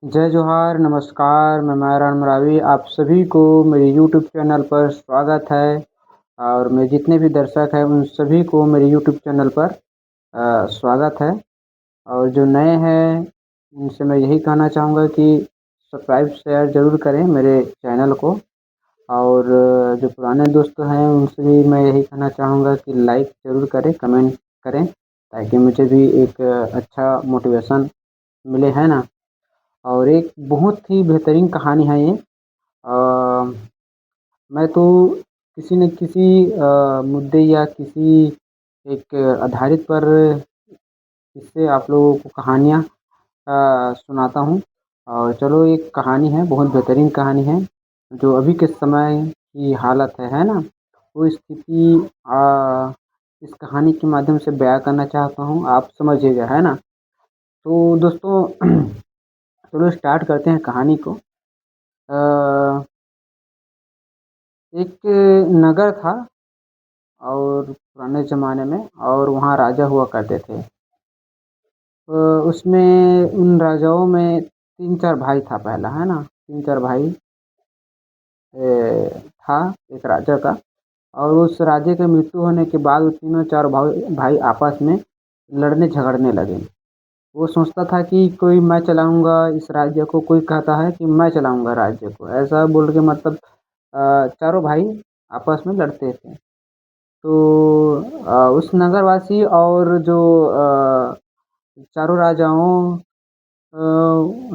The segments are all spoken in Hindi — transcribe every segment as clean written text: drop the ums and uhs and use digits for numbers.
जय जोहार, नमस्कार, मैं मायरान मरावी आप सभी को मेरे यूट्यूब चैनल पर स्वागत है। और मेरे जितने भी दर्शक हैं उन सभी को मेरे यूट्यूब चैनल पर स्वागत है। और जो नए हैं उनसे मैं यही कहना चाहूँगा कि सब्सक्राइब शेयर ज़रूर करें मेरे चैनल को। और जो पुराने दोस्त हैं उनसे भी मैं यही कहना चाहूँगा कि लाइक ज़रूर करें, कमेंट करें, ताकि मुझे भी एक अच्छा मोटिवेशन मिले, है ना। और एक बहुत ही बेहतरीन कहानी है ये। मैं तो किसी न किसी मुद्दे या किसी एक आधारित पर इससे आप लोगों को कहानियाँ सुनाता हूँ। और चलो, एक कहानी है, बहुत बेहतरीन कहानी है, जो अभी के समय की हालत है ना? वो स्थिति इस कहानी के माध्यम से बयाँ करना चाहता हूँ, आप समझिएगा, है ना? तो दोस्तों चलो स्टार्ट करते हैं कहानी को। अ, एक नगर था और पुराने ज़माने में, और वहाँ राजा हुआ करते थे। उसमें उन राजाओं में 3-4 भाई था पहला, है ना? 3-4 भाई था एक राजा का। और उस राजा के मृत्यु होने के बाद वो तीनों 4 भाई भाई आपस में लड़ने झगड़ने लगे। वो सोचता था कि कोई मैं चलाऊँगा इस राज्य को, कोई कहता है कि मैं चलाऊँगा राज्य को। ऐसा बोल के मतलब चारों भाई आपस में लड़ते थे। तो उस नगरवासी और जो चारों राजाओं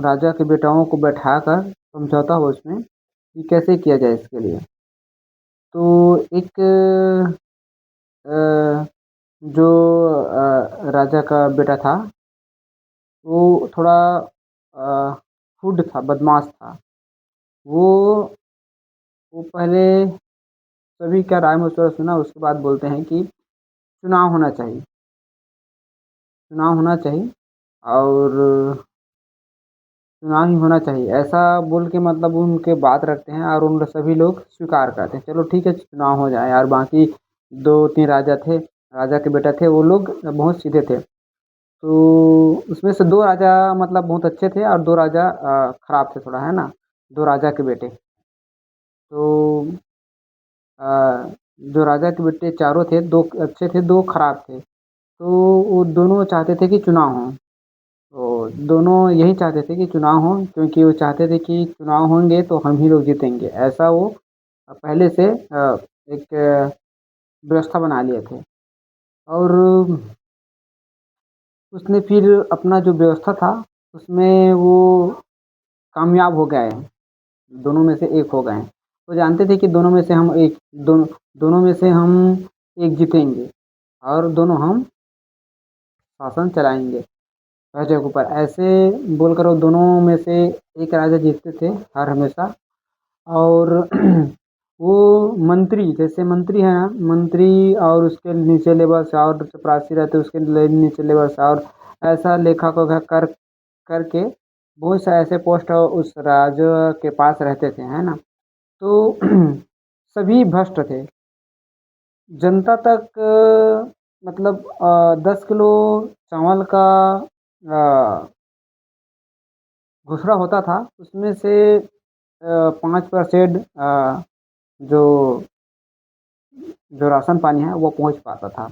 राजा के बेटाओं को बैठाकर समझौता हुआ उसमें कि कैसे किया जाए इसके लिए। तो एक अ, जो राजा का बेटा था, वो थोड़ा फूड था, बदमाश था। वो वो पहले सभी का राय मशवरा सुना, उसके बाद बोलते हैं कि चुनाव होना चाहिए, चुनाव होना चाहिए और चुनाव ही होना चाहिए, ऐसा बोल के मतलब उनके बात रखते हैं और उन सभी लोग स्वीकार करते हैं। चलो ठीक है, चुनाव हो जाए। और बाकी 2-3 राजा थे, राजा के बेटा थे, वो लोग बहुत सीधे थे। तो उसमें से 2 राजा मतलब बहुत अच्छे थे और 2 राजा खराब थे थोड़ा, है ना? 2 राजा के बेटे। तो अ, जो राजा के बेटे चारों थे, 2 अच्छे थे, 2 खराब थे। तो वो दोनों चाहते थे कि चुनाव हो। तो दोनों यही चाहते थे कि चुनाव हो, क्योंकि वो चाहते थे कि चुनाव होंगे तो हम ही लोग जीतेंगे। ऐसा वो पहले से एक व्यवस्था बना लिए थे। और उसने फिर अपना जो व्यवस्था था, उसमें वो कामयाब हो गए, दोनों में से एक हो गए। वो जानते थे कि दोनों में से हम एक जीतेंगे और दोनों हम शासन चलाएँगे प्रजा के ऊपर। ऐसे बोलकर वो दोनों में से एक राजा जीतते थे हर हमेशा। और वो मंत्री, जैसे मंत्री हैं ना, मंत्री और उसके नीचे लेवल से और चपरासी रहते उसके नीचे लेवल से, और ऐसा लेखा जोखा कर करके बहुत से ऐसे पोस्ट उस राजा के पास रहते थे, है ना? तो सभी भ्रष्ट थे। जनता तक मतलब 10 किलो चावल का अ, घुसरा होता था, उसमें से 5% जो जो राशन पानी है वो पहुँच पाता था।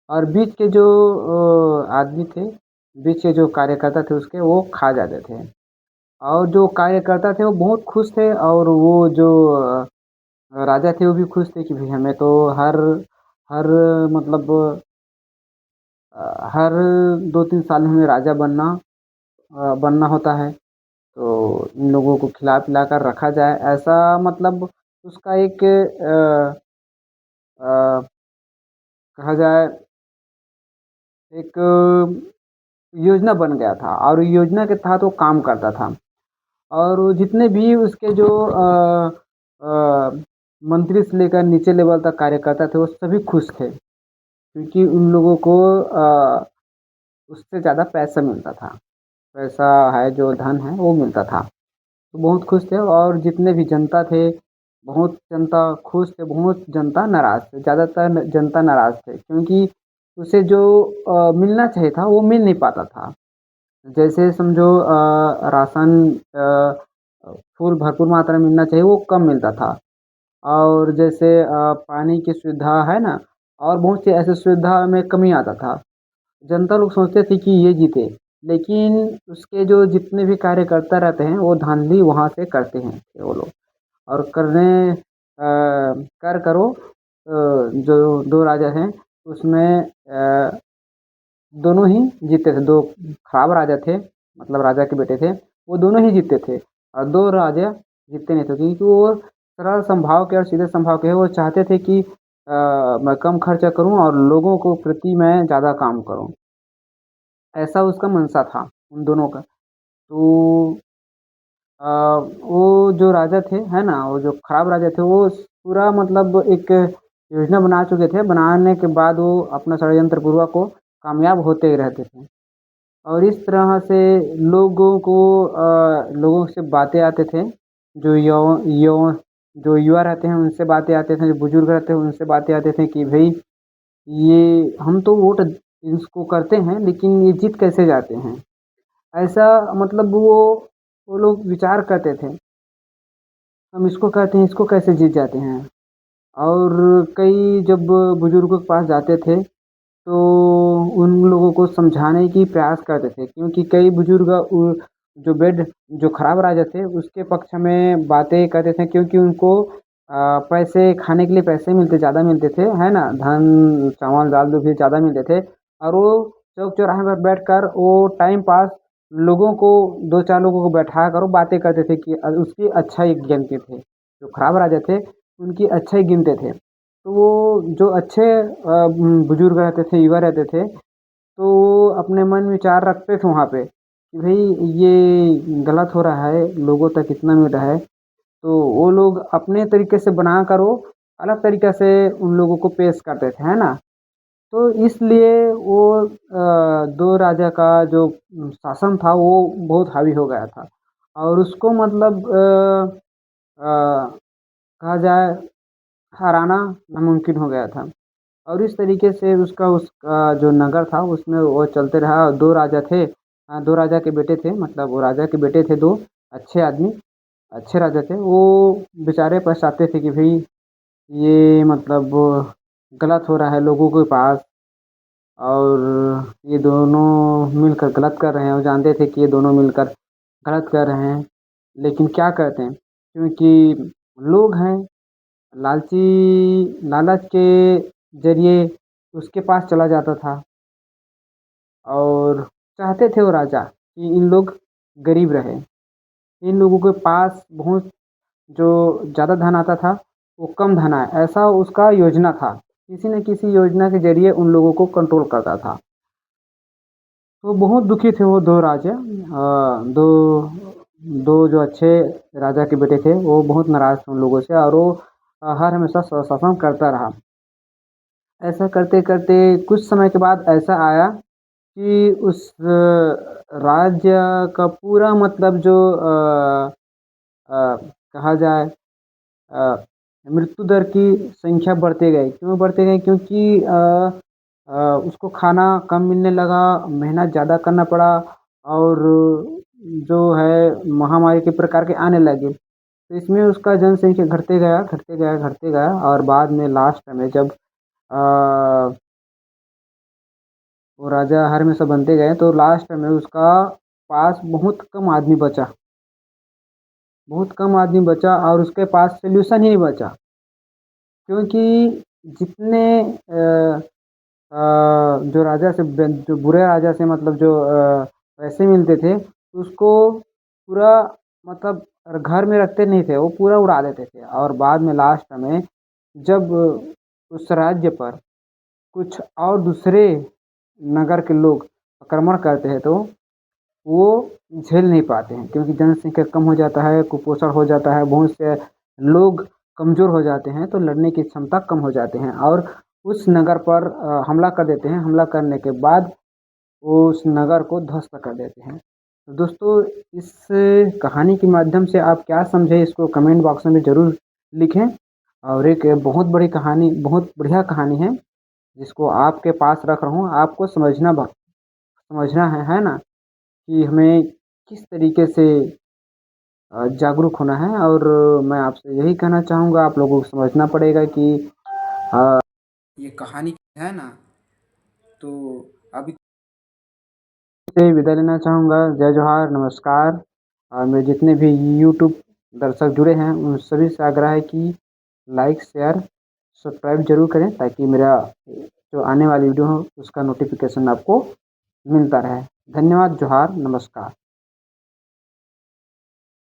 और बीच के जो आदमी थे, बीच के जो कार्यकर्ता थे उसके, वो खा जाते थे। और जो कार्यकर्ता थे वो बहुत खुश थे, और वो जो राजा थे वो भी खुश थे कि भाई हमें तो हर हर मतलब हर 2-3 साल में हमें राजा बनना होता है। तो इन लोगों को खिला-पिला कर रखा जाए, ऐसा मतलब उसका एक अ, कहा जाए एक योजना बन गया था, और योजना के तहत वो काम करता था। और वो जितने भी उसके जो अ, मंत्री से लेकर नीचे लेवल तक कार्यकर्ता थे, वो सभी खुश थे, क्योंकि उन लोगों को उससे ज़्यादा पैसा मिलता था। पैसा है, जो धन है वो मिलता था। तो बहुत खुश थे, और जितने भी जनता थे, बहुत जनता खुश थे, बहुत जनता नाराज़ थे। ज़्यादातर जनता नाराज़ थे, क्योंकि उसे जो मिलना चाहिए था वो मिल नहीं पाता था। जैसे समझो राशन फुल भरपूर मात्रा में मिलना चाहिए वो कम मिलता था। और जैसे पानी की सुविधा है ना, और बहुत सी ऐसी सुविधा में कमी आता था। जनता लोग सोचते थे कि ये जीते, लेकिन उसके जो जितने भी कार्यकर्ता रहते हैं वो धांधली वहाँ से करते हैं वो लोग। और कर करो जो दो राजा हैं उसमें दोनों ही जीते थे। दो खराब राजा थे, मतलब राजा के बेटे थे, वो दोनों ही जीते थे। और दो राजा जीते नहीं थे क्योंकि वो सरल स्वभाव के और सीधे स्वभाव के हैं। वो चाहते थे कि मैं कम खर्चा करूं और लोगों को प्रति मैं ज़्यादा काम करूं। ऐसा उसका मंशा था उन दोनों का। तो अ, वो जो राजा थे, है ना, वो जो खराब राजा थे, वो पूरा मतलब एक योजना बना चुके थे। बनाने के बाद वो अपना षड्यंत्र पूर्वक वो कामयाब होते ही रहते थे। और इस तरह से लोगों को लोगों से बातें आते थे। जो जो युवा रहते हैं उनसे बातें आते थे, जो बुजुर्ग रहते हैं उनसे बातें आते थे कि भाई ये हम तो वोट इसको करते हैं लेकिन ये जीत कैसे जाते हैं। ऐसा मतलब वो लोग विचार करते थे, हम इसको कहते हैं इसको कैसे जीत जाते हैं। और कई जब बुजुर्गों के पास जाते थे तो उन लोगों को समझाने की प्रयास करते थे, क्योंकि कई बुजुर्ग जो जो खराब राजा थे उसके पक्ष में बातें करते थे, क्योंकि उनको पैसे खाने के लिए पैसे मिलते ज़्यादा मिलते थे, है ना, धन चावल दाल दूध भी ज़्यादा मिलते थे। और वो चौक चौराहे पर बैठकर वो टाइम पास लोगों को दो चार लोगों को बैठा कर वो बातें करते थे कि उसकी अच्छाई गिनते थे। जो खराब राजा थे उनकी अच्छाई गिनते थे। तो वो जो अच्छे बुजुर्ग रहते थे, युवा रहते थे, तो वो अपने मन विचार रखते थे वहाँ पे कि भाई ये गलत हो रहा है, लोगों तक इतना मिल रहा है। तो वो लोग अपने तरीके से बनाकर वो अलग तरीके से उन लोगों को पेश करते थे, है ना। तो इसलिए वो दो राजा का जो शासन था वो बहुत हावी हो गया था। और उसको मतलब कहा जाए हराना नामुमकिन हो गया था। और इस तरीके से उसका जो नगर था उसमें वो चलते रहा। दो राजा थे, दो राजा के बेटे थे, मतलब वो राजा के बेटे थे दो अच्छे आदमी, अच्छे राजा थे। वो बेचारे पछताते थे कि भाई ये मतलब गलत हो रहा है लोगों के पास, और ये दोनों मिलकर गलत कर रहे हैं। वो जानते थे कि ये दोनों मिलकर गलत कर रहे हैं, लेकिन क्या करते हैं, क्योंकि लोग हैं लालची, लालच के जरिए उसके पास चला जाता था। और चाहते थे वो राजा कि इन लोग गरीब रहे, इन लोगों के पास बहुत जो ज़्यादा धन आता था वो कम धन आए, ऐसा उसका योजना था। किसी न किसी योजना के जरिए उन लोगों को कंट्रोल करता था। तो बहुत दुखी थे वो दो राजा, दो दो जो अच्छे राजा के बेटे थे वो बहुत नाराज थे उन लोगों से। और वो हर हमेशा शासन करता रहा। ऐसा करते करते कुछ समय के बाद ऐसा आया कि उस राज्य का पूरा मतलब जो कहा जाए अ, मृत्यु दर की संख्या बढ़ते गई। क्यों बढ़ते गए? क्योंकि उसको खाना कम मिलने लगा, मेहनत ज़्यादा करना पड़ा, और जो है महामारी के प्रकार के आने लगे। तो इसमें उसका जनसंख्या घटते गया, घटते गया, घटते गया। और बाद में लास्ट में जब अ, वो राजा हमेशा बनते गए तो लास्ट में उसका पास बहुत कम आदमी बचा, बहुत कम आदमी बचा, और उसके पास सॉल्यूशन ही नहीं बचा। क्योंकि जितने जो राजा से जो बुरे राजा से मतलब जो पैसे मिलते थे उसको पूरा मतलब घर में रखते नहीं थे, वो पूरा उड़ा देते थे। और बाद में लास्ट में जब उस राज्य पर कुछ और दूसरे नगर के लोग आक्रमण करते हैं तो वो झेल नहीं पाते हैं, क्योंकि जनसंख्या कम हो जाता है, कुपोषण हो जाता है, बहुत से लोग कमज़ोर हो जाते हैं, तो लड़ने की क्षमता कम हो जाते हैं और उस नगर पर हमला कर देते हैं। हमला करने के बाद वो उस नगर को ध्वस्त कर देते हैं। तो दोस्तों, इस कहानी के माध्यम से आप क्या समझे इसको कमेंट बॉक्स में ज़रूर लिखें। और एक बहुत बड़ी कहानी, बहुत बढ़िया कहानी है जिसको आपके पास रख रहा हूँ, आपको समझना है ना, कि हमें किस तरीके से जागरूक होना है। और मैं आपसे यही कहना चाहूँगा, आप लोगों को समझना पड़ेगा कि ये कहानी है ना, तो अभी से विदा लेना चाहूँगा। जय जोहार, नमस्कार। और मेरे जितने भी यूट्यूब दर्शक जुड़े हैं उन सभी से आग्रह है कि लाइक, शेयर, सब्सक्राइब ज़रूर करें ताकि मेरा जो आने वाली वीडियो हो उसका नोटिफिकेशन आपको मिलता रहे। धन्यवाद, जोहार, नमस्कार।